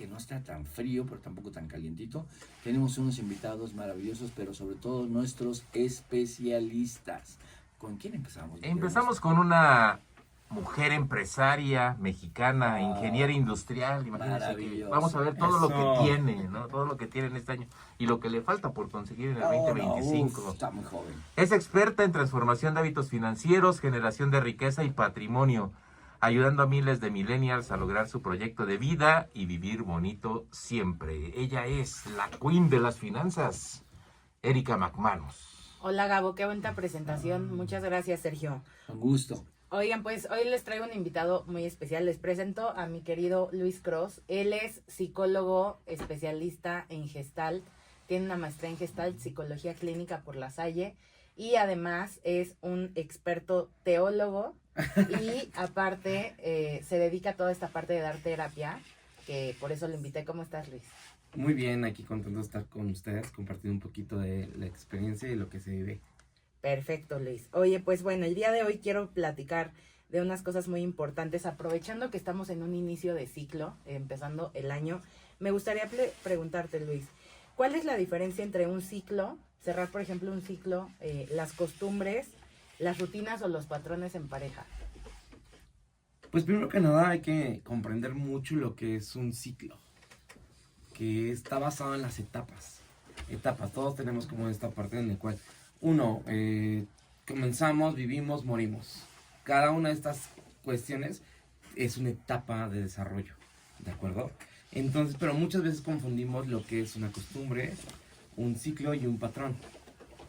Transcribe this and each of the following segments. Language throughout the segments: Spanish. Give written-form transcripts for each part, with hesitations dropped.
que no está tan frío, pero tampoco tan calientito. Tenemos unos invitados maravillosos, pero sobre todo nuestros especialistas. ¿Con quién empezamos? Empezamos con una mujer empresaria mexicana, ingeniera industrial, imagínense que vamos a ver todo lo que tiene, ¿no? Todo lo que tiene en este año y lo que le falta por conseguir en el 2025. Está muy joven. Es experta en transformación de hábitos financieros, generación de riqueza y patrimonio, ayudando a miles de millennials a lograr su proyecto de vida y vivir bonito siempre. Ella es la queen de las finanzas, Erika McManus. Hola Gabo, qué bonita presentación. Muchas gracias, Sergio. Con gusto. Oigan, pues hoy les traigo un invitado muy especial. Les presento a mi querido Luis Cross. Él es psicólogo especialista en Gestalt. Tiene una maestría en Gestalt, psicología clínica por La Salle. Y además es un experto teólogo. Y aparte se dedica a toda esta parte de dar terapia, que por eso lo invité. ¿Cómo estás, Luis? Muy bien, aquí contento de estar con ustedes, compartiendo un poquito de la experiencia y lo que se vive. Perfecto, Luis. Oye, pues bueno, el día de hoy quiero platicar de unas cosas muy importantes. Aprovechando que estamos en un inicio de ciclo, empezando el año, me gustaría preguntarte, Luis, ¿cuál es la diferencia entre un ciclo, cerrar por ejemplo un ciclo, las costumbres, las rutinas o los patrones en pareja? Pues primero que nada hay que comprender mucho lo que es un ciclo, que está basado en las etapas. Todos tenemos como esta parte en la cual comenzamos, vivimos, morimos. Cada una de estas cuestiones es una etapa de desarrollo, ¿de acuerdo? Entonces, pero muchas veces confundimos lo que es una costumbre, un ciclo y un patrón.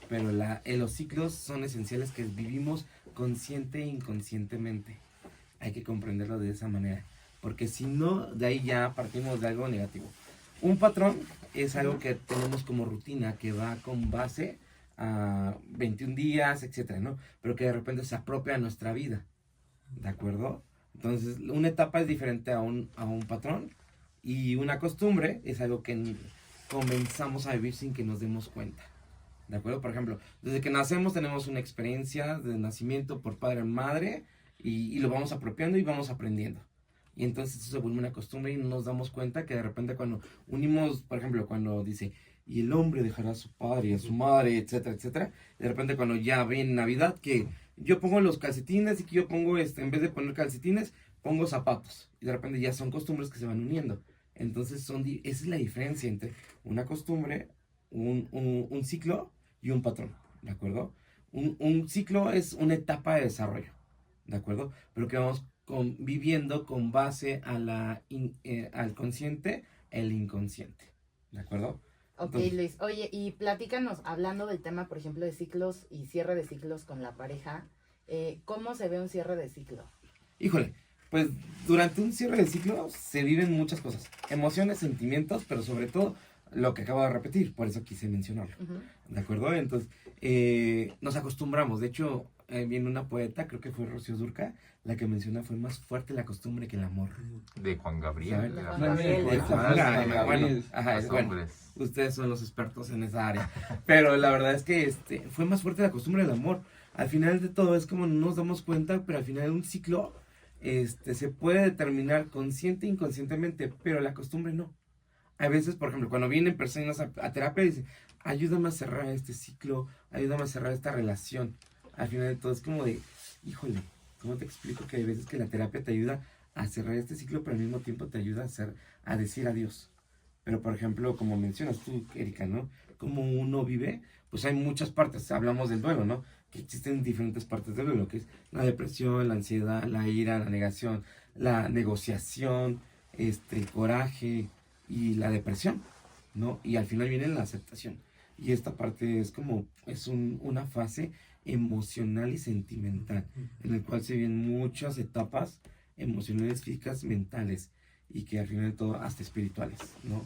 Pero los ciclos son esenciales, que vivimos consciente e inconscientemente. Hay que comprenderlo de esa manera, porque si no, de ahí ya partimos de algo negativo. Un patrón es algo que tenemos como rutina, que va con base a 21 días, etcétera, ¿no? Pero que de repente se apropia a nuestra vida, ¿de acuerdo? Entonces, una etapa es diferente a un patrón, y una costumbre es algo que comenzamos a vivir sin que nos demos cuenta, ¿de acuerdo? Por ejemplo, desde que nacemos tenemos una experiencia de nacimiento por padre y madre, y lo vamos apropiando y vamos aprendiendo. Y entonces eso se vuelve una costumbre y no nos damos cuenta que de repente cuando unimos, por ejemplo, cuando dice, y el hombre dejará a su padre y a su madre, etcétera, etcétera, de repente cuando ya viene Navidad, que yo pongo los calcetines y que yo pongo, en vez de poner calcetines, pongo zapatos. Y de repente ya son costumbres que se van uniendo. Entonces esa es la diferencia entre una costumbre, un ciclo y un patrón, ¿de acuerdo? Un ciclo es una etapa de desarrollo, ¿de acuerdo? Pero que vamos viviendo con base a al consciente, el inconsciente, ¿de acuerdo? Ok, Entonces, Luis. Oye, y platícanos, hablando del tema, por ejemplo, de ciclos y cierre de ciclos con la pareja, ¿cómo se ve un cierre de ciclo? híjole, pues durante un cierre de ciclo se viven muchas cosas, emociones, sentimientos, pero sobre todo lo que acabo de repetir, por eso quise mencionarlo, ¿de acuerdo? Entonces, nos acostumbramos. De hecho, viene una poeta, creo que fue Rocío Dúrcal, la que menciona, fue más fuerte la costumbre que el amor. De Juan Gabriel. De Juan De Gabriel. Juan Gabriel. Bueno, Los bueno, hombres. ustedes son los expertos en esa área. Pero la verdad es que fue más fuerte la costumbre del amor. Al final de todo es como no nos damos cuenta, pero al final de un ciclo se puede determinar consciente e inconscientemente, pero la costumbre no. A veces, por ejemplo, cuando vienen personas a terapia, dicen, ayúdame a cerrar este ciclo, ayúdame a cerrar esta relación. Al final de todo es como de, híjole, ¿cómo te explico que hay veces que la terapia te ayuda a cerrar este ciclo, pero al mismo tiempo te ayuda a decir adiós? Pero, por ejemplo, como mencionas tú, Erika, ¿no? Como uno vive, pues hay muchas partes. Hablamos del duelo, ¿no? Que existen diferentes partes del duelo, que es la depresión, la ansiedad, la ira, la negación, la negociación, coraje y la depresión, ¿no? Y al final viene la aceptación. Y esta parte es como, una fase emocional y sentimental, en el cual se viven muchas etapas emocionales, físicas, mentales, y que al final de todo hasta espirituales, ¿no?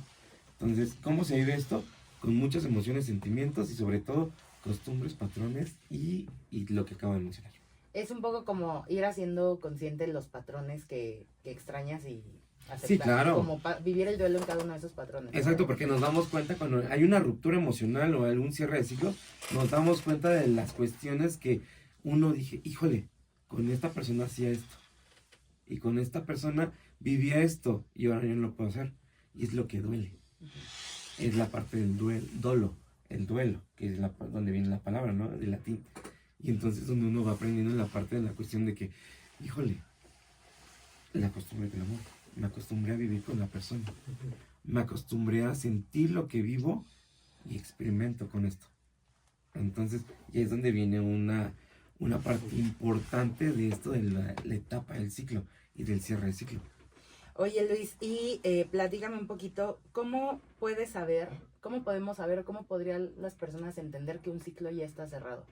Entonces, ¿cómo se vive esto? Con muchas emociones, sentimientos y sobre todo costumbres, patrones y lo que acabo de mencionar. Es un poco como ir haciendo consciente los patrones que extrañas y aceptar. Sí, claro. Como vivir el duelo en cada uno de esos patrones. Exacto, porque nos damos cuenta cuando hay una ruptura emocional o algún cierre de ciclo, nos damos cuenta de las cuestiones que uno dije, híjole, con esta persona hacía esto, y con esta persona vivía esto, y ahora yo no lo puedo hacer. y es lo que duele. Es la parte del dolo, el duelo, que es donde viene la palabra, ¿no? Del latín. Y entonces donde uno va aprendiendo la parte de la cuestión de que, híjole, me acostumbré con el amor, me acostumbré a vivir con la persona, me acostumbré a sentir lo que vivo y experimento con esto. Entonces, ya es donde viene una parte importante de esto de la etapa del ciclo y del cierre del ciclo. Oye Luis, y platícame un poquito, ¿cómo podemos saber, o cómo podrían las personas entender que un ciclo ya está cerrado?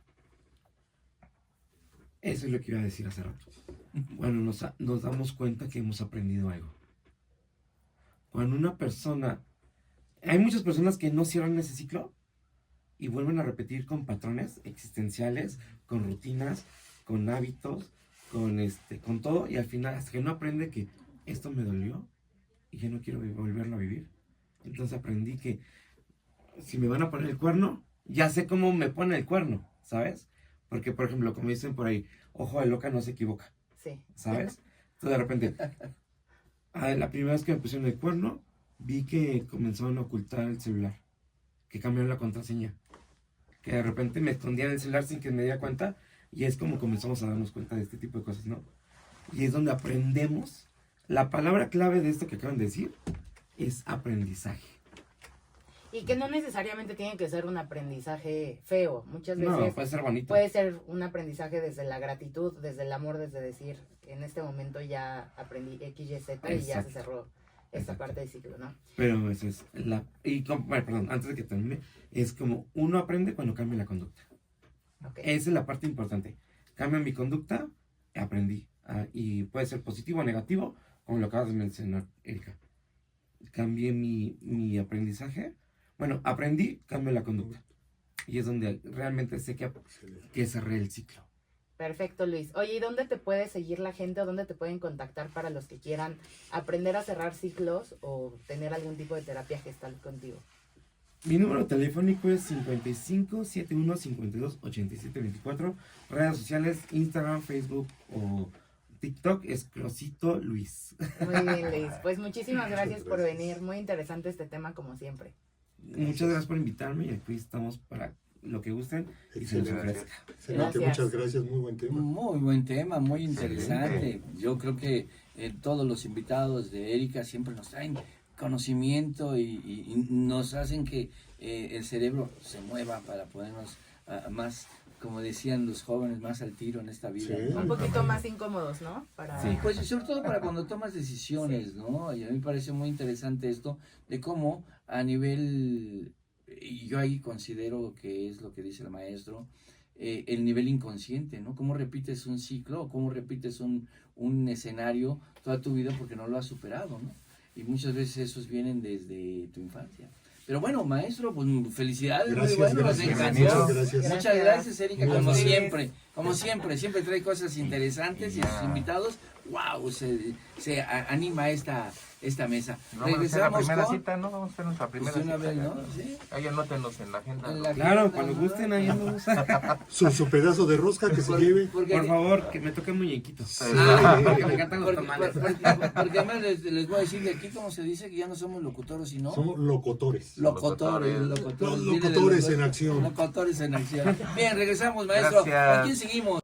Eso es lo que iba a decir hace rato. Bueno, nos damos cuenta que hemos aprendido algo. Cuando una persona... Hay muchas personas que no cierran ese ciclo y vuelven a repetir con patrones existenciales, con rutinas, con hábitos, con todo, y al final hasta que no aprende que esto me dolió y ya no quiero volverlo a vivir. Entonces aprendí que si me van a poner el cuerno, ya sé cómo me pone el cuerno, ¿sabes? Porque, por ejemplo, como dicen por ahí, ojo de loca no se equivoca, Sí. ¿sabes? Entonces de repente, la primera vez que me pusieron el cuerno, vi que comenzaron a ocultar el celular, que cambiaron la contraseña, que de repente me escondían el celular sin que me diera cuenta, y es como comenzamos a darnos cuenta de este tipo de cosas, ¿no? Y es donde aprendemos. La palabra clave de esto que acaban de decir es aprendizaje. Y que no necesariamente tiene que ser un aprendizaje feo. Muchas veces No, puede ser bonito. puede ser un aprendizaje desde la gratitud, desde el amor, desde decir, en este momento ya aprendí X, Y, Z y ya se Exacto. cerró esta Exacto. parte del ciclo, ¿no? Pero eso es perdón, antes de que termine, es como uno aprende cuando cambia la conducta. Ok. Esa es la parte importante. Cambia mi conducta, aprendí. Y puede ser positivo o negativo, como lo acabas de mencionar, Erika. Cambié mi aprendizaje. Bueno, aprendí, cambio la conducta. Y es donde realmente sé que cerré el ciclo. Perfecto, Luis. Oye, ¿y dónde te puede seguir la gente o dónde te pueden contactar para los que quieran aprender a cerrar ciclos o tener algún tipo de terapia gestal contigo? Mi número telefónico es 55 71 52 87 24. Redes sociales, Instagram, Facebook o TikTok es Crosito Luis. Muy bien, Luis. Pues muchísimas gracias por gracias. venir. Muy interesante este tema como siempre. Muchas gracias por invitarme y aquí estamos para lo que gusten y se les Excelente. ofrezca. Excelente, Gracias. muchas gracias, muy buen tema. Muy buen tema, muy interesante. Yo creo que todos los invitados de Erika siempre nos traen conocimiento y nos hacen que el cerebro se mueva para ponernos más, como decían los jóvenes, más al tiro en esta vida. Sí. ¿no? Un poquito más incómodos, ¿no? Para... Sí. Pues sobre todo para cuando tomas decisiones, ¿no? Y a mí me parece muy interesante esto de cómo a nivel, y yo ahí considero que es lo que dice el maestro, el nivel inconsciente, ¿no? Cómo repites un ciclo o cómo repites un escenario toda tu vida porque no lo has superado, ¿no? Y muchas veces esos vienen desde tu infancia. Pero bueno, maestro, pues felicidades, Gracias, muy bueno, nos gracias, encantó. muchas gracias. Muchas gracias, Erika, Muy como amable. siempre trae cosas interesantes y sus invitados, wow, se anima esta mesa. Vamos a hacer la primera con... cita, ¿no? Vamos a hacer nuestra primera Pues de una cita. vez, ya. ¿no? Sí. Ahí anótenos en la agenda. En la Claro, agenda, cuando ¿no? gusten, ahí andamos. Su pedazo de rosca que se lleve. Porque, Por favor, que me toquen muñequitos. Ah, Porque me encantan los porque, tamales. porque además les voy a decir que aquí, como se dice, que ya no somos locutores, sino Somos locutores. locutores. Los Viene de locutores en acción. Locutores en acción. Bien, regresamos, maestro. Gracias. ¿Con quién seguimos?